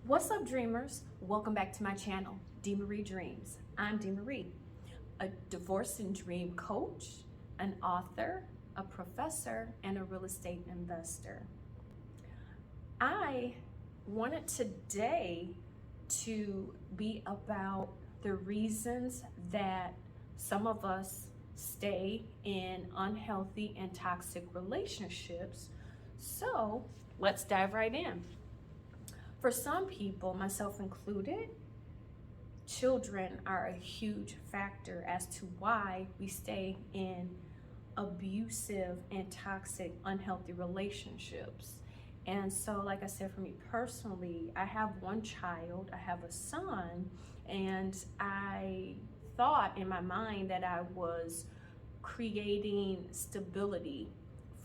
What's up, dreamers? Welcome back to my channel, dheemarie Dreams. I'm dheemarie, a divorce and dream coach, an author, a professor, and a real estate investor. I wanted today to be about the reasons that some of us stay in unhealthy and toxic relationships. So let's dive right in. For some people, myself included, children are a huge factor as to why we stay in abusive and toxic, unhealthy relationships. And so, like I said, for me personally, I have one child, I have a son, and I thought in my mind that I was creating stability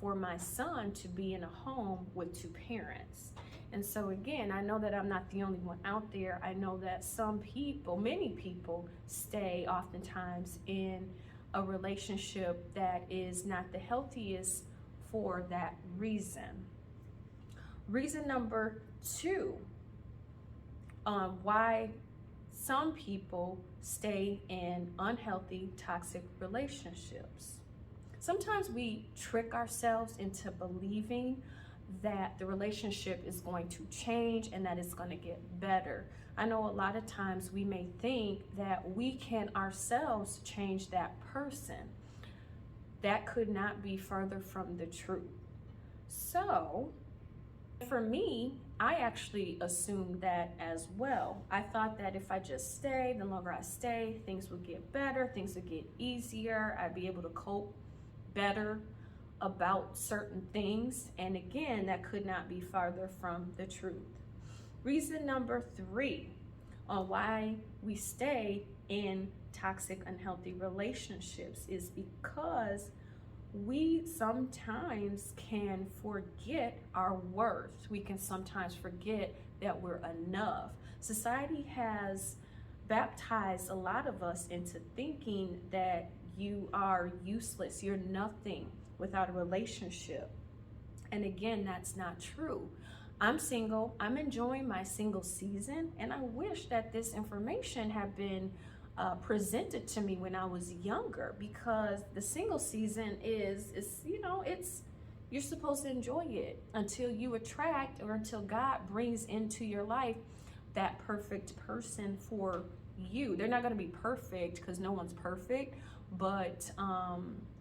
for my son to be in a home with two parents. And so again, I know that I'm not the only one out there. I know that some people, many people, stay oftentimes in a relationship that is not the healthiest for that reason. Reason number two, why some people stay in unhealthy, toxic relationships. Sometimes we trick ourselves into believing that the relationship is going to change and that it's going to get better. I know a lot of times we may think that we can ourselves change that person. That could not be further from the truth. So, for me, I actually assumed that as well. I thought that if I just stay, the longer I stay, things would get better, things would get easier, I'd be able to cope better about certain things. And again, that could not be farther from the truth. Reason number three on why we stay in toxic, unhealthy relationships is because we sometimes can forget our worth. We can sometimes forget that we're enough. Society has baptized a lot of us into thinking that you are useless, you're nothing without a relationship. And again, that's not true. I'm single, I'm enjoying my single season, and I wish that this information had been presented to me when I was younger, because the single season is you're supposed to enjoy it until you attract or until God brings into your life that perfect person for you. They're not going to be perfect because no one's perfect, but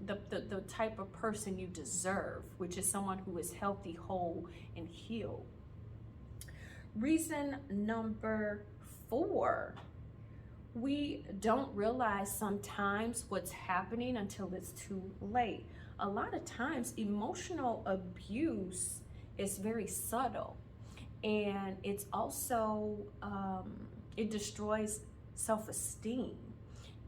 the type of person you deserve, which is someone who is healthy, whole, and healed. Reason number four, we don't realize sometimes what's happening until it's too late. A lot of times, emotional abuse is very subtle, and it's also, it destroys self-esteem.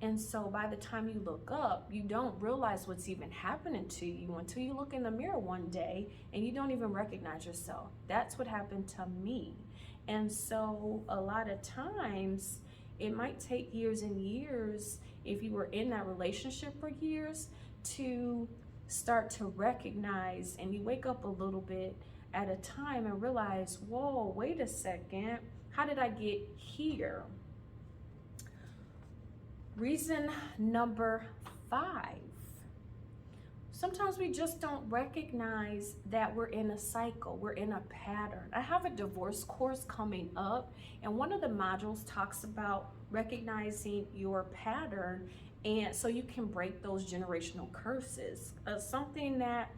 And so by the time you look up, you don't realize what's even happening to you until you look in the mirror one day and you don't even recognize yourself. That's what happened to me. And so a lot of times it might take years and years, if you were in that relationship for years, to start to recognize, and you wake up a little bit at a time and realize, whoa, wait a second, how did I get here? Reason number five, sometimes we just don't recognize that we're in a cycle, we're in a pattern. I have a divorce course coming up, and one of the modules talks about recognizing your pattern, and so you can break those generational curses. Something that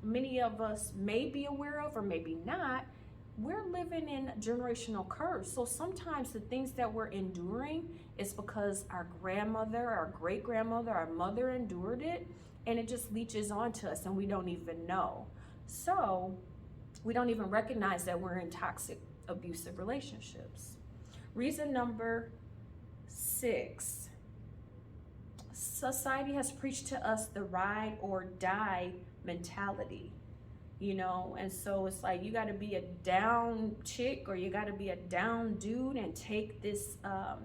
many of us may be aware of or maybe not. We're living in generational curse. So sometimes the things that we're enduring is because our grandmother, our great grandmother, our mother endured it, and it just leaches onto us and we don't even know. So we don't even recognize that we're in toxic, abusive relationships. Reason number six, society has preached to us the ride or die mentality. And so it's like you got to be a down chick or you got to be a down dude and take this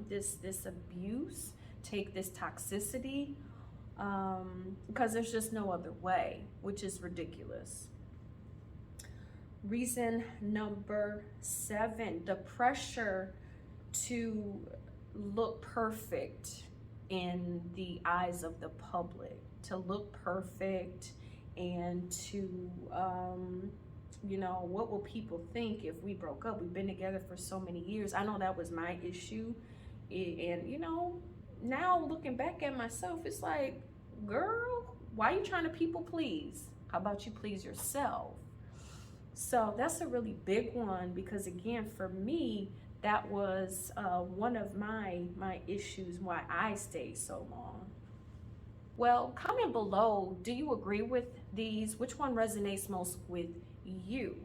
this abuse, take this toxicity, because there's just no other way, which is ridiculous. Reason number 7, the pressure to look perfect in the eyes of the public, to look perfect and to, what will people think if we broke up? We've been together for so many years. I know that was my issue. And, now looking back at myself, it's like, girl, why are you trying to people please? How about you please yourself? So that's a really big one, because again, for me, that was one of my issues why I stayed so long. Well, comment below, do you agree with these? Which one resonates most with you?